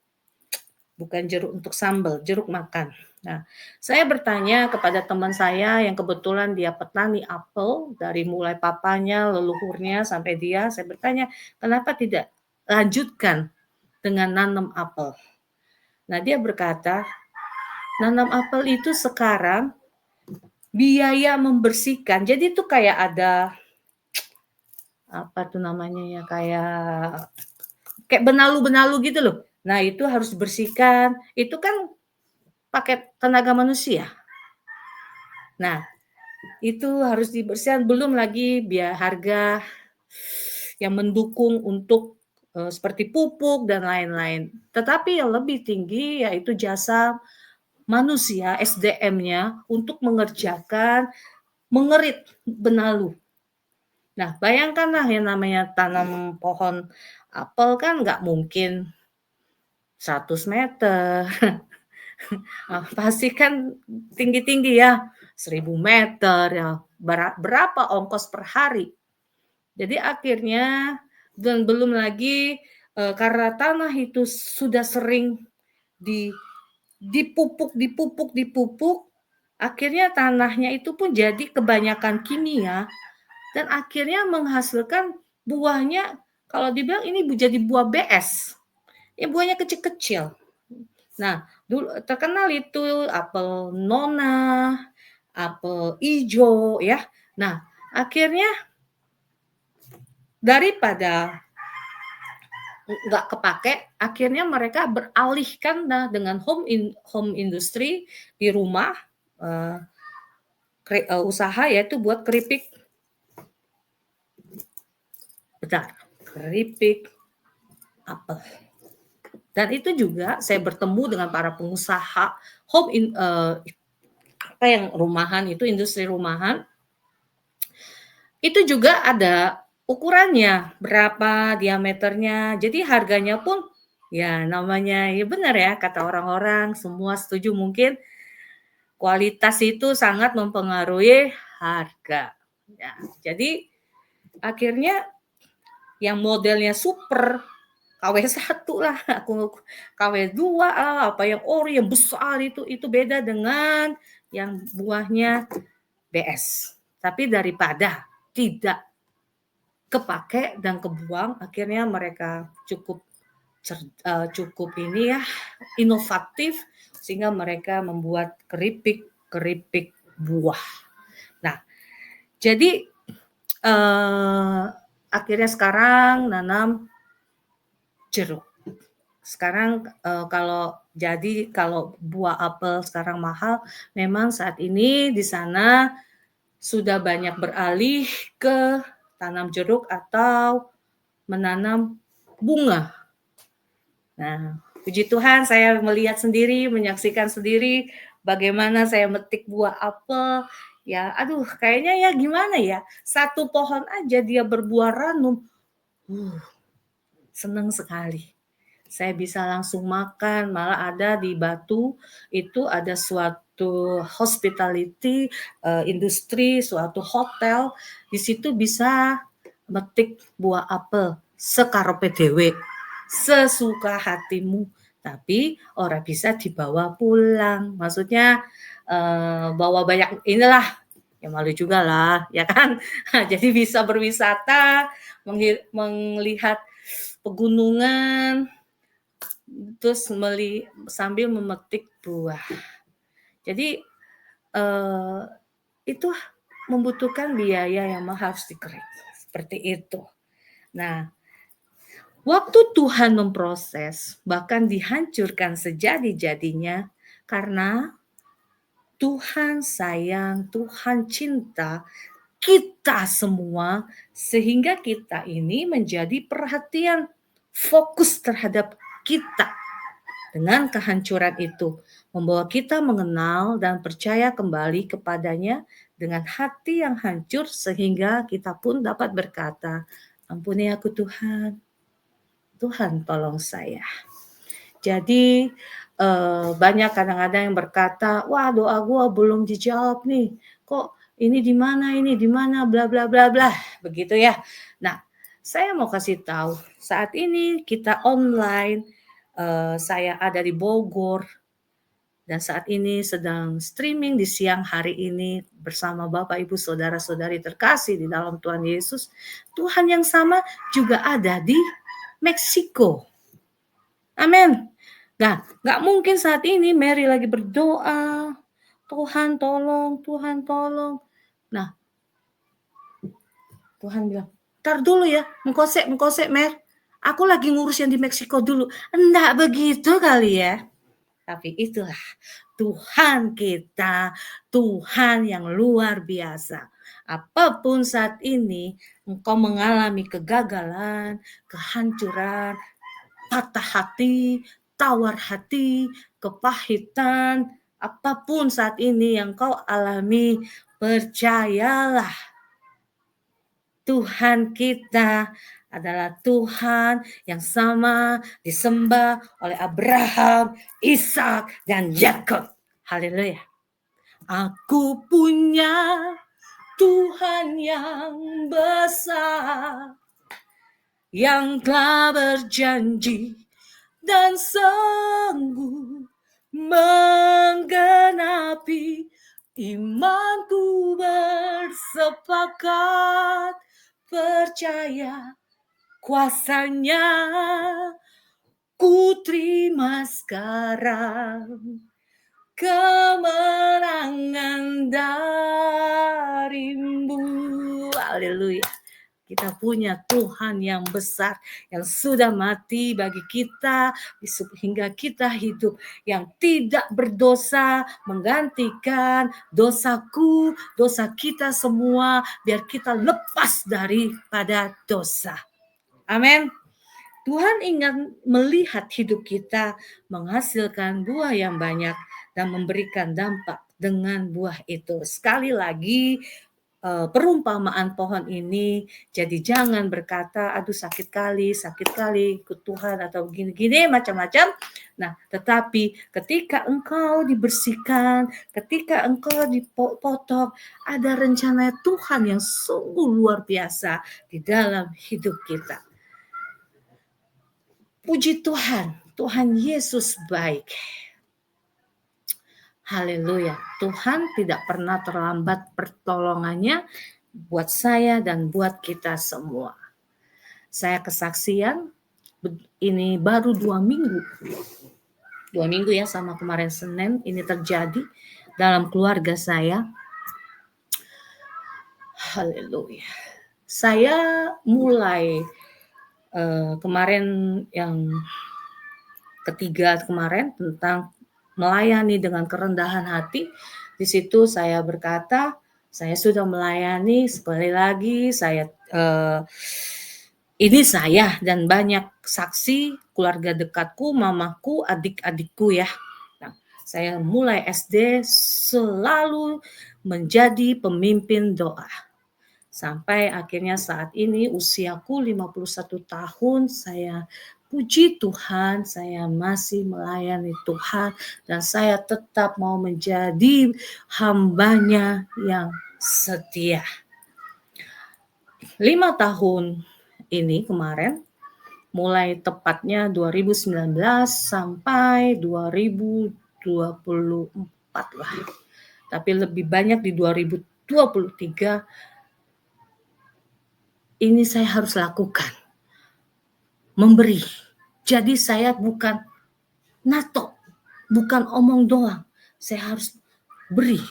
untuk sambal, jeruk makan. Nah, saya bertanya kepada teman saya yang kebetulan dia petani apel, dari mulai papanya, leluhurnya, sampai dia, saya bertanya, kenapa tidak lanjutkan dengan nanam apel? Nah, dia berkata, nanam apel itu sekarang biaya membersihkan, jadi itu kayak ada, kayak benalu-benalu gitu loh. Nah, itu harus dibersihkan, itu kan pakai tenaga manusia. Nah, itu harus dibersihkan, belum lagi biaya harga yang mendukung untuk seperti pupuk dan lain-lain. Tetapi yang lebih tinggi yaitu jasa manusia, SDM-nya untuk mengerit benalu. Nah, bayangkanlah yang namanya tanam pohon apel kan nggak mungkin 100 meter. Pasti kan tinggi-tinggi ya, 1000 meter ya, berapa ongkos per hari. Jadi akhirnya dan belum lagi karena tanah itu sudah sering dipupuk, akhirnya tanahnya itu pun jadi kebanyakan kimia dan akhirnya menghasilkan buahnya, kalau dibilang ini jadi buah BS, ya buahnya kecil-kecil. Nah, dulu terkenal itu apel nona, apel ijo ya. Nah, akhirnya daripada nggak kepake, akhirnya mereka beralihkan dengan home industry di rumah, usaha yaitu buat keripik apel. Dan itu juga saya bertemu dengan para pengusaha rumahan itu, industri rumahan. Itu juga ada ukurannya, berapa diameternya. Jadi harganya pun ya namanya ya benar ya kata orang-orang, semua setuju mungkin kualitas itu sangat mempengaruhi harga. Ya, jadi akhirnya yang modelnya super KW1 lah, KW2 lah, apa yang ori yang besar itu beda dengan yang buahnya BS. Tapi daripada tidak kepake dan kebuang, akhirnya mereka cukup inovatif sehingga mereka membuat keripik buah. Nah, jadi akhirnya sekarang nanam jeruk. Sekarang kalau buah apel sekarang mahal, memang saat ini di sana sudah banyak beralih ke tanam jeruk atau menanam bunga. Nah, puji Tuhan saya melihat sendiri, menyaksikan sendiri bagaimana saya metik buah apel Ya, aduh kayaknya ya gimana ya, satu pohon aja dia berbuah ranum, uh, seneng sekali. Saya bisa langsung makan, malah ada di Batu itu ada suatu hospitality, industri, suatu hotel, di situ bisa metik buah apel sekarepe dhewe, sesuka hatimu, tapi ora bisa dibawa pulang. Maksudnya, bawa banyak inilah, ya malu juga lah, ya kan? Jadi bisa berwisata, melihat pegunungan, terus sambil memetik buah. Jadi eh, itu membutuhkan biaya yang harus dikerik seperti itu. Nah, waktu Tuhan memproses, bahkan dihancurkan sejadi-jadinya karena Tuhan sayang, Tuhan cinta kita semua, sehingga kita ini menjadi perhatian, fokus terhadap kita. Dengan kehancuran itu, membawa kita mengenal dan percaya kembali kepadanya dengan hati yang hancur, sehingga kita pun dapat berkata, ampuni aku Tuhan, Tuhan tolong saya. Jadi banyak kadang-kadang yang berkata, wah doa gue belum dijawab nih, kok ini di mana, bla bla bla bla, begitu ya. Nah, saya mau kasih tahu, saat ini kita online, saya ada di Bogor, dan saat ini sedang streaming di siang hari ini bersama Bapak Ibu Saudara-saudari terkasih di dalam Tuhan Yesus. Tuhan yang sama juga ada di Meksiko. Amin. Nah, nggak mungkin saat ini Mary lagi berdoa, Tuhan tolong, Tuhan tolong. Nah, Tuhan bilang, ntar dulu ya, mengkosek, Mer. Aku lagi ngurus yang di Meksiko dulu. Enggak begitu kali ya. Tapi itulah Tuhan kita, Tuhan yang luar biasa. Apapun saat ini engkau mengalami kegagalan, kehancuran, patah hati, tawar hati, kepahitan, apapun saat ini yang kau alami, percayalah Tuhan kita adalah Tuhan yang sama disembah oleh Abraham, Ishak, dan Yakub. Haleluya. Aku punya Tuhan yang besar, yang telah berjanji dan sanggup menggenapi. Imanku bersepakat percaya kuasanya, ku terima sekarang kemenangan darimu. Haleluya. Kita punya Tuhan yang besar, yang sudah mati bagi kita, hingga kita hidup, yang tidak berdosa, menggantikan dosaku, dosa kita semua, biar kita lepas daripada dosa. Amin. Tuhan ingin melihat hidup kita menghasilkan buah yang banyak dan memberikan dampak dengan buah itu. Sekali lagi, perumpamaan pohon ini, jadi jangan berkata, aduh sakit kali ikut Tuhan atau gini-gini macam-macam. Nah, tetapi ketika engkau dibersihkan, ketika engkau dipotong, ada rencana Tuhan yang sungguh luar biasa di dalam hidup kita. Puji Tuhan, Tuhan Yesus baik. Haleluya. Tuhan tidak pernah terlambat pertolongannya buat saya dan buat kita semua. Saya kesaksian, ini baru 2 minggu. 2 minggu ya, sama kemarin Senin ini terjadi dalam keluarga saya. Haleluya. Saya mulai kemarin yang ketiga kemarin tentang melayani dengan kerendahan hati. Di situ saya berkata, saya sudah melayani, sekali lagi ini saya dan banyak saksi keluarga dekatku, mamaku, adik-adikku ya. Nah, saya mulai SD selalu menjadi pemimpin doa. Sampai akhirnya saat ini usiaku 51 tahun, saya puji Tuhan, saya masih melayani Tuhan dan saya tetap mau menjadi hambanya yang setia. 5 tahun ini kemarin, mulai tepatnya 2019 sampai 2024 lah. Tapi lebih banyak di 2023 ini saya harus lakukan. Memberi. Jadi saya bukan nato, bukan omong doang. Saya harus beri.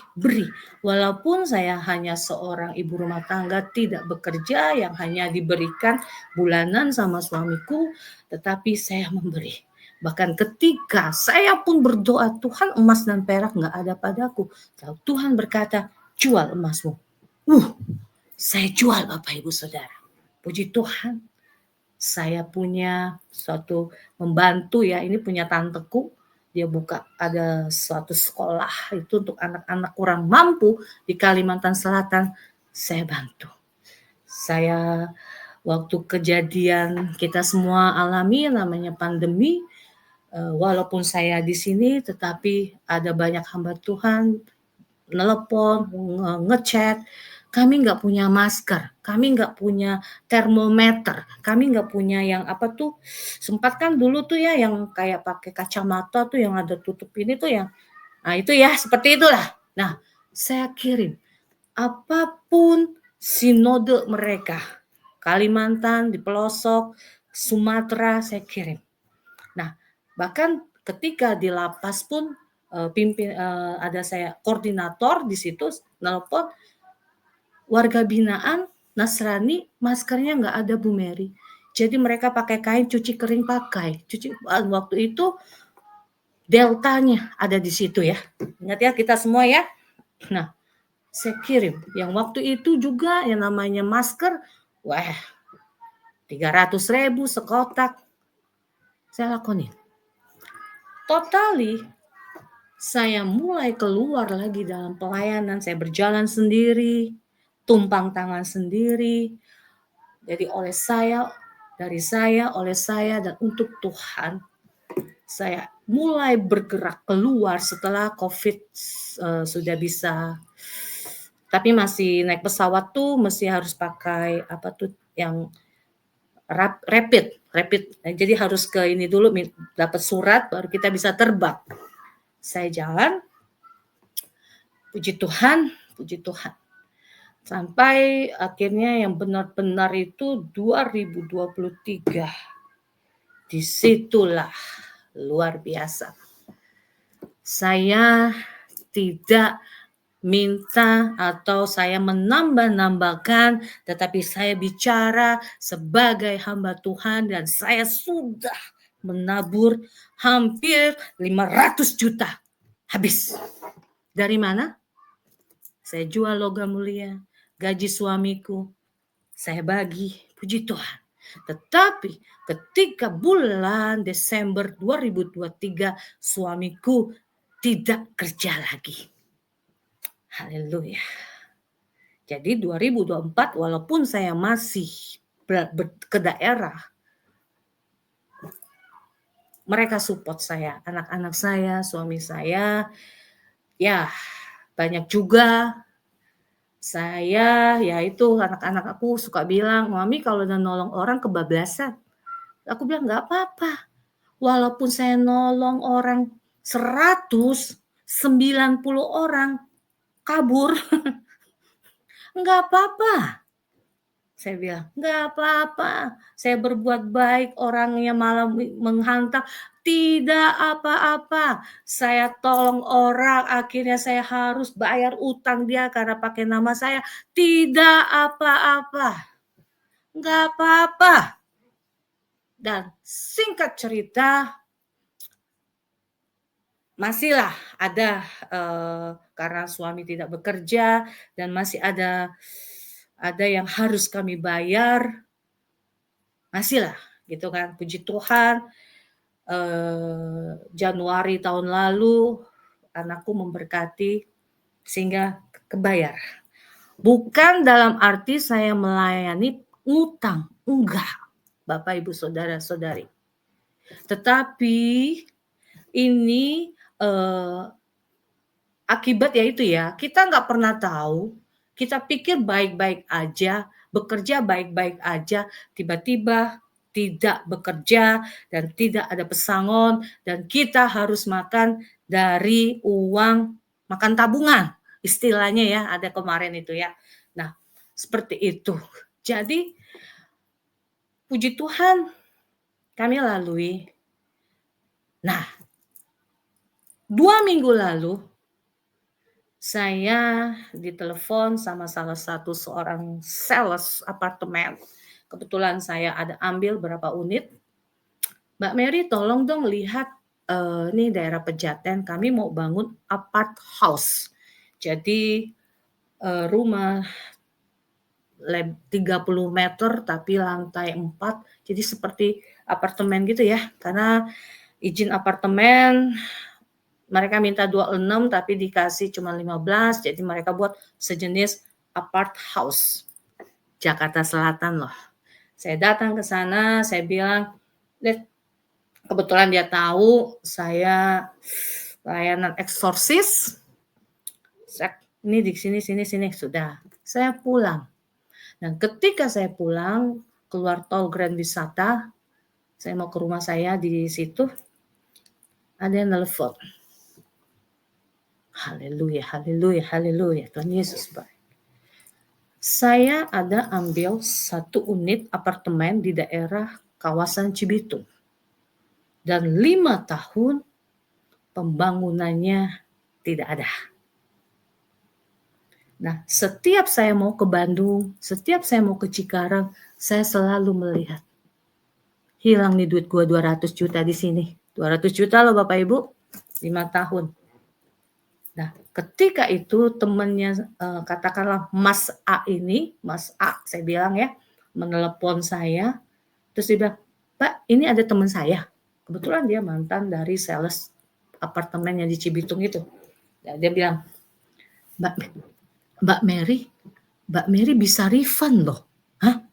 Walaupun saya hanya seorang ibu rumah tangga tidak bekerja yang hanya diberikan bulanan sama suamiku, tetapi saya memberi. Bahkan ketika saya pun berdoa, Tuhan emas dan perak nggak ada padaku. Tuhan berkata, jual emasmu. Saya jual Bapak Ibu Saudara. Puji Tuhan, saya punya suatu membantu ya, ini punya tanteku, dia buka ada suatu sekolah itu untuk anak-anak kurang mampu di Kalimantan Selatan, saya bantu. Saya waktu kejadian kita semua alami namanya pandemi, walaupun saya di sini tetapi ada banyak hamba Tuhan nelpon, ngechat, kami nggak punya masker, kami nggak punya termometer, kami nggak punya yang apa tuh, sempat kan dulu tuh ya yang kayak pakai kacamata tuh yang ada tutup ini tuh yang, nah itu ya seperti itulah. Nah saya kirim, apapun sinode mereka, Kalimantan, di pelosok, Sumatera saya kirim. Nah bahkan ketika di lapas pun ada saya koordinator di situ nelpon warga binaan Nasrani, maskernya nggak ada Bu Mary. Jadi mereka pakai kain cuci kering pakai. Waktu itu deltanya ada di situ ya. Ingat ya kita semua ya. Nah, saya kirim. Yang waktu itu juga yang namanya masker, wah 300.000 sekotak. Saya lakonin. Totally saya mulai keluar lagi dalam pelayanan, saya berjalan sendiri, tumpang tangan sendiri. Jadi dari saya, oleh saya, dan untuk Tuhan, saya mulai bergerak keluar setelah COVID sudah bisa. Tapi masih naik pesawat tuh mesti harus pakai apa tuh yang rapid. Jadi harus ke ini dulu dapat surat baru kita bisa terbang. Saya jalan, puji Tuhan. Sampai akhirnya yang benar-benar itu 2023. Disitulah luar biasa. Saya tidak minta atau saya menambah-nambahkan, tetapi saya bicara sebagai hamba Tuhan dan saya sudah menabur hampir 500 juta. Habis. Dari mana? Saya jual logam mulia, gaji suamiku, saya bagi, puji Tuhan. Tetapi ketika bulan Desember 2023, suamiku tidak kerja lagi. Haleluya. Jadi 2024 walaupun saya masih ke daerah, mereka support saya, anak-anak saya, suami saya, ya banyak juga. Saya, ya itu anak-anak aku suka bilang, Mami kalau udah nolong orang kebablasan. Aku bilang nggak apa-apa. Walaupun saya nolong orang 190 orang kabur, nggak apa-apa. Saya bilang, nggak apa-apa. Saya berbuat baik, orangnya malah menghantam. Tidak apa-apa. Saya tolong orang, akhirnya saya harus bayar utang dia karena pakai nama saya. Tidak apa-apa. Nggak apa-apa. Dan singkat cerita, masihlah ada karena suami tidak bekerja dan masih ada yang harus kami bayar, masihlah gitu kan. Puji Tuhan, Januari tahun lalu anakku memberkati, sehingga kebayar. Bukan dalam arti saya melayani ngutang, enggak, Bapak Ibu Saudara-saudari. Tetapi ini akibat ya itu ya, kita nggak pernah tahu, kita pikir baik-baik aja, bekerja baik-baik aja, tiba-tiba tidak bekerja dan tidak ada pesangon dan kita harus makan dari uang makan tabungan, istilahnya ya, ada kemarin itu ya. Nah, seperti itu. Jadi puji Tuhan kami lalui. Nah, 2 minggu lalu saya ditelepon sama salah satu seorang sales apartemen. Kebetulan saya ada ambil berapa unit. Mbak Mary tolong dong lihat ini daerah Pejaten, kami mau bangun apart house. Jadi rumah 30 meter tapi lantai 4. Jadi seperti apartemen gitu ya. Karena izin apartemen mereka minta 26 tapi dikasih cuma 15, jadi mereka buat sejenis apart house. Jakarta Selatan loh. Saya datang ke sana, saya bilang, kebetulan dia tahu saya layanan eksorsis. Ini di sini sudah. Saya pulang. Dan ketika saya pulang keluar tol Grand Wisata, saya mau ke rumah saya di situ, ada yang nelfon. Haleluya, haleluya, haleluya. Tuhan Yesus baik. Saya ada ambil 1 unit apartemen di daerah kawasan Cibitung. Dan 5 tahun pembangunannya tidak ada. Nah, setiap saya mau ke Bandung, setiap saya mau ke Cikarang, saya selalu melihat. Hilang nih duit gua 200 juta di sini. 200 juta loh Bapak Ibu, 5 tahun. Nah, ketika itu temannya katakanlah Mas A ini, Mas A saya bilang ya, menelepon saya, terus dia bilang, "Pak, ini ada teman saya." Kebetulan dia mantan dari sales apartemen yang di Cibitung itu. Nah, dia bilang, Mbak Mary bisa refund loh. Hah?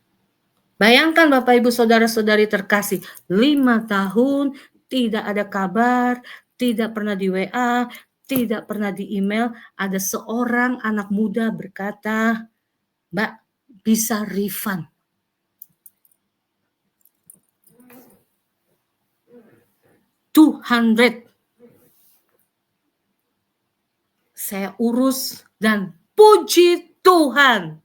Bayangkan Bapak Ibu Saudara-saudari terkasih, 5 tahun tidak ada kabar, tidak pernah di WA, tidak pernah di email, ada seorang anak muda berkata, Mbak, bisa refund. $200. Saya urus dan puji Tuhan.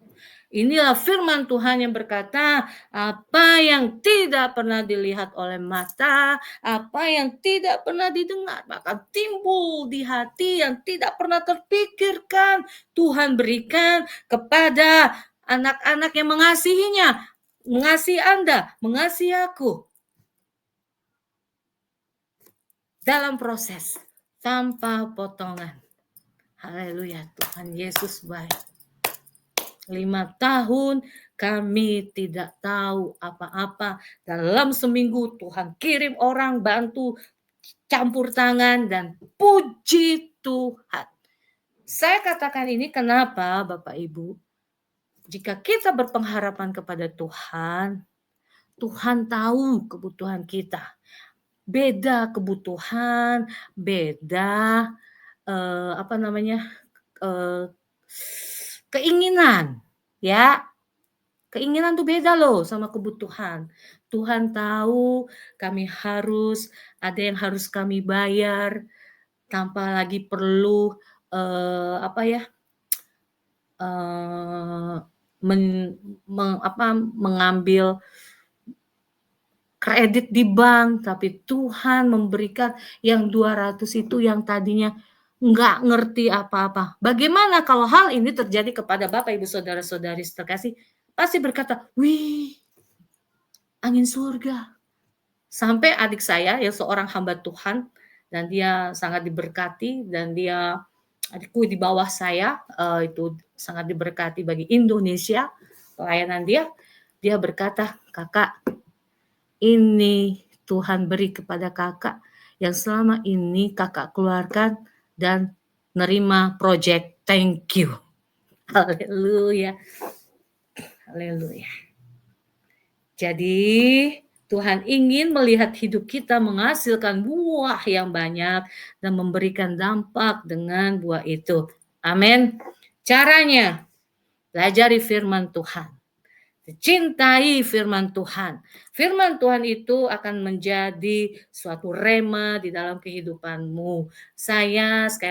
Inilah firman Tuhan yang berkata, apa yang tidak pernah dilihat oleh mata, apa yang tidak pernah didengar, bahkan timbul di hati yang tidak pernah terpikirkan, Tuhan berikan kepada anak-anak yang mengasihinya, mengasihi Anda, mengasihi aku. Dalam proses, tanpa potongan. Haleluya, Tuhan Yesus baik. 5 tahun kami tidak tahu apa-apa. Dalam seminggu Tuhan kirim orang bantu campur tangan dan puji Tuhan. Saya katakan ini kenapa Bapak Ibu? Jika kita berpengharapan kepada Tuhan, Tuhan tahu kebutuhan kita. Beda kebutuhan, beda keinginan, ya. Keinginan tuh beda loh sama kebutuhan. Tuhan tahu kami harus, ada yang harus kami bayar tanpa lagi perlu mengambil kredit di bank, tapi Tuhan memberikan yang 200 itu yang tadinya nggak ngerti apa-apa. Bagaimana kalau hal ini terjadi kepada Bapak, Ibu, Saudara-saudari terkasih? Pasti berkata, wih, angin surga. Sampai adik saya yang seorang hamba Tuhan, dan dia sangat diberkati, dan dia adikku di bawah saya, itu sangat diberkati bagi Indonesia, pelayanan dia berkata, kakak, ini Tuhan beri kepada kakak yang selama ini kakak keluarkan dan nerima project thank you. Haleluya. Haleluya. Jadi Tuhan ingin melihat hidup kita menghasilkan buah yang banyak dan memberikan dampak dengan buah itu. Amin. Caranya, pelajari firman Tuhan. Cintai firman Tuhan. Firman Tuhan itu akan menjadi suatu rema di dalam kehidupanmu. Sekali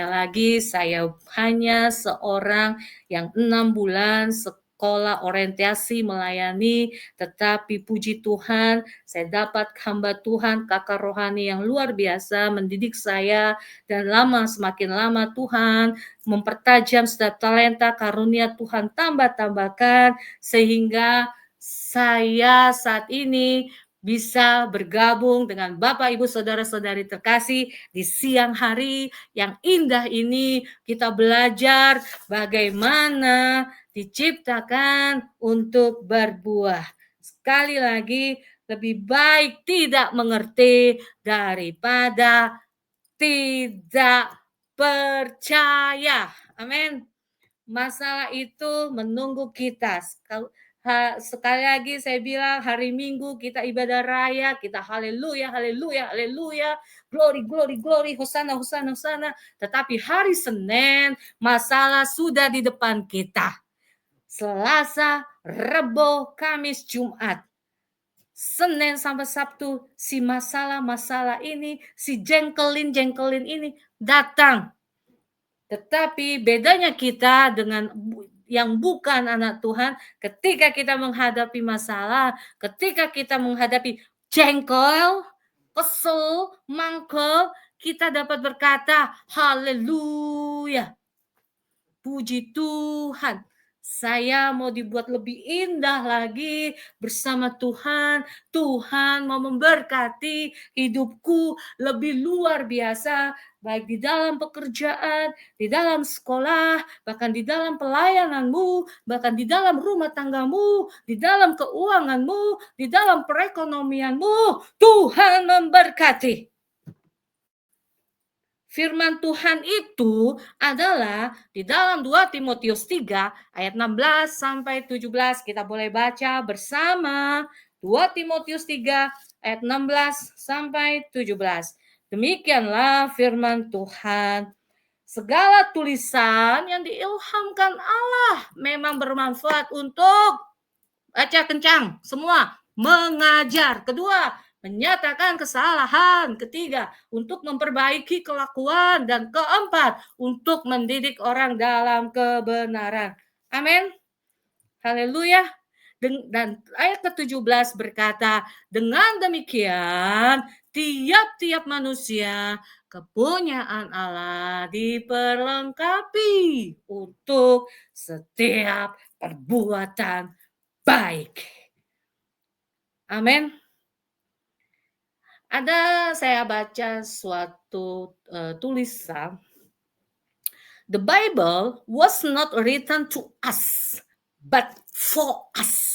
lagi, saya hanya seorang yang 6 bulan sekolah orientasi melayani, tetapi puji Tuhan, saya dapat hamba Tuhan, kakak rohani yang luar biasa mendidik saya, dan semakin lama Tuhan mempertajam setiap talenta karunia Tuhan tambahkan, sehingga saya saat ini bisa bergabung dengan Bapak Ibu Saudara-saudari terkasih di siang hari yang indah ini. Kita belajar bagaimana diciptakan untuk berbuah. Sekali lagi, lebih baik tidak mengerti daripada tidak percaya. Amin. Masalah itu menunggu kita. Sekali lagi saya bilang, hari Minggu kita ibadah raya, kita haleluya, haleluya, haleluya, glory, glory, glory, hosana, hosana, hosana. Tetapi hari Senin, masalah sudah di depan kita. Selasa, Rebo, Kamis, Jumat. Senin sampai Sabtu, si masalah-masalah ini, si jengkelin ini datang. Tetapi bedanya kita dengan yang bukan anak Tuhan, ketika kita menghadapi masalah, ketika kita menghadapi jengkel, kesel, mangkel, kita dapat berkata, haleluya, puji Tuhan. Saya mau dibuat lebih indah lagi bersama Tuhan. Tuhan mau memberkati hidupku lebih luar biasa, baik di dalam pekerjaan, di dalam sekolah, bahkan di dalam pelayananmu, bahkan di dalam rumah tanggamu, di dalam keuanganmu, di dalam perekonomianmu. Tuhan memberkati. Firman Tuhan itu adalah di dalam 2 Timotius 3 ayat 16 sampai 17. Kita boleh baca bersama 2 Timotius 3 ayat 16 sampai 17. Demikianlah firman Tuhan. Segala tulisan yang diilhamkan Allah memang bermanfaat untuk baca kencang semua, mengajar. Kedua, menyatakan kesalahan. Ketiga, untuk memperbaiki kelakuan. Dan keempat, untuk mendidik orang dalam kebenaran. Amin. Haleluya. Dan ayat ke-17 berkata, dengan demikian tiap-tiap manusia kepunyaan Allah diperlengkapi untuk setiap perbuatan baik. Amin. Saya baca suatu tulisan. The Bible was not written to us, but for us.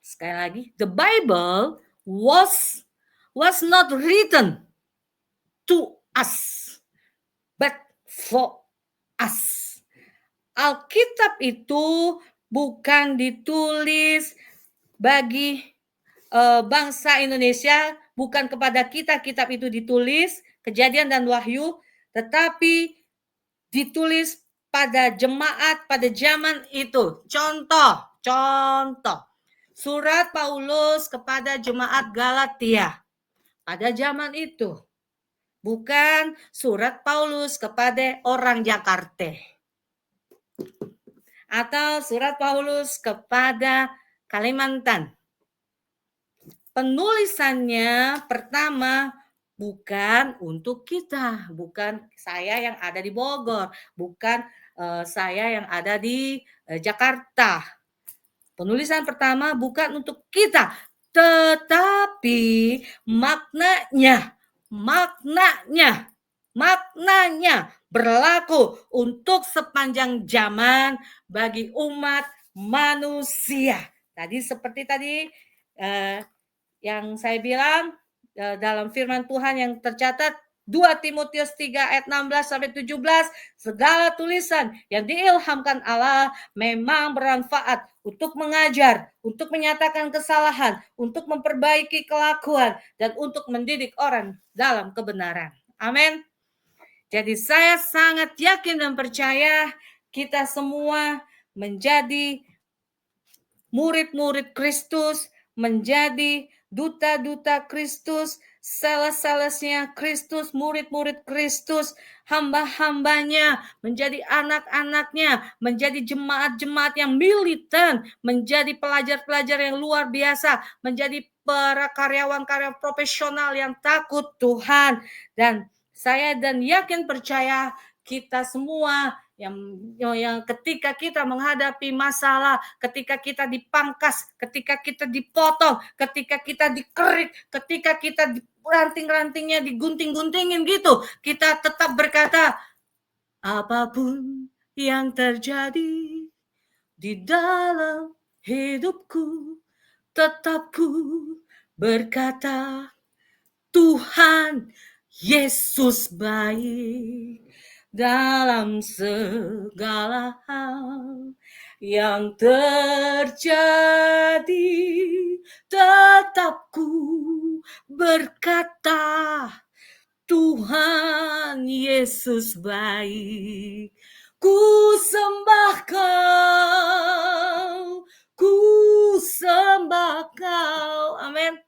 Sekali lagi, the Bible was not written to us, but for us. Alkitab itu bukan ditulis bagi bangsa Indonesia, bukan kepada kita kitab itu ditulis, Kejadian dan Wahyu, tetapi ditulis pada jemaat pada zaman itu. Contoh. Surat Paulus kepada jemaat Galatia pada zaman itu. Bukan surat Paulus kepada orang Jakarta. Atau surat Paulus kepada Kalimantan. Penulisannya pertama bukan untuk kita, bukan saya yang ada di Bogor, bukan saya yang ada di Jakarta. Penulisan pertama bukan untuk kita, tetapi maknanya berlaku untuk sepanjang zaman bagi umat manusia. Seperti tadi yang saya bilang dalam firman Tuhan yang tercatat 2 Timotius 3 ayat 16-17, segala tulisan yang diilhamkan Allah memang bermanfaat untuk mengajar, untuk menyatakan kesalahan, untuk memperbaiki kelakuan, dan untuk mendidik orang dalam kebenaran. Amin. Jadi saya sangat yakin dan percaya kita semua menjadi murid-murid Kristus, menjadi duta-duta Kristus, sales-salesnya Kristus, murid-murid Kristus, hamba-hambanya, menjadi anak-anaknya, menjadi jemaat-jemaat yang militan, menjadi pelajar-pelajar yang luar biasa, menjadi para karyawan-karyawan profesional yang takut Tuhan. Dan saya dan yakin percaya kita semua yang ketika kita menghadapi masalah, ketika kita dipangkas, ketika kita dipotong, ketika kita dikerik, ketika kita ranting-rantingnya digunting-guntingin gitu, kita tetap berkata, apapun yang terjadi di dalam hidupku, tetap ku berkata, Tuhan Yesus baik. Dalam segala hal yang terjadi, tetap ku berkata, Tuhan Yesus baik. Ku sembah Kau, ku sembah Kau. Amin.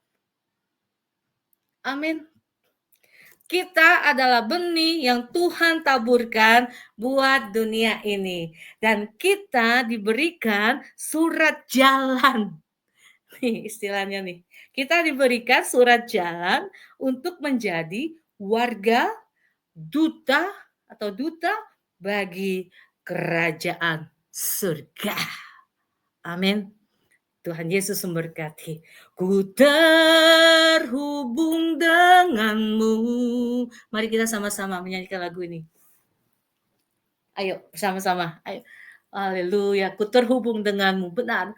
Amin. Kita adalah benih yang Tuhan taburkan buat dunia ini. Dan kita diberikan surat jalan. Nih istilahnya nih. Kita diberikan surat jalan untuk menjadi warga duta atau duta bagi kerajaan surga. Amin. Tuhan Yesus memberkati. Ku terhubung denganmu. Mari kita sama-sama menyanyikan lagu ini. Ayo bersama-sama. Ayo. Haleluya. Ku terhubung denganmu. Benar.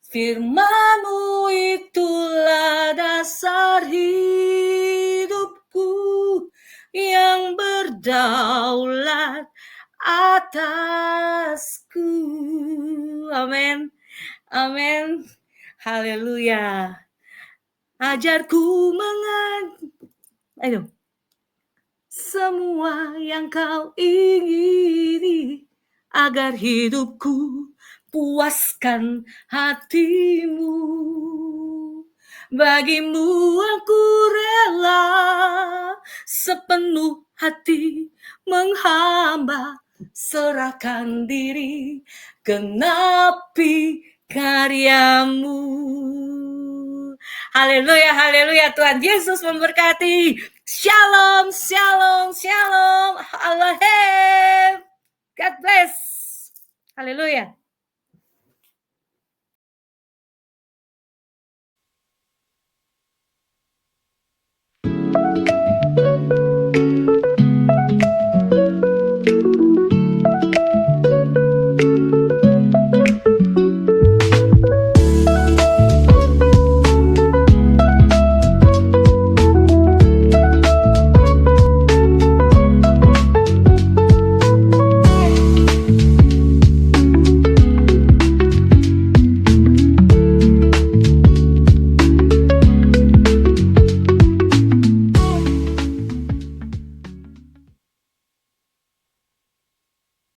Firman-Mu itulah dasar hidupku yang berdaulat atasku. Amin. Amin. Haleluya. Ajarku ayo. Semua yang Kau ingini agar hidupku puaskan hatimu. Bagimu aku rela sepenuh hati menghamba, serahkan diri, genapi karyamu. Haleluya, haleluya. Tuhan Yesus memberkati. Shalom, shalom, shalom. Allah, God bless. Haleluya.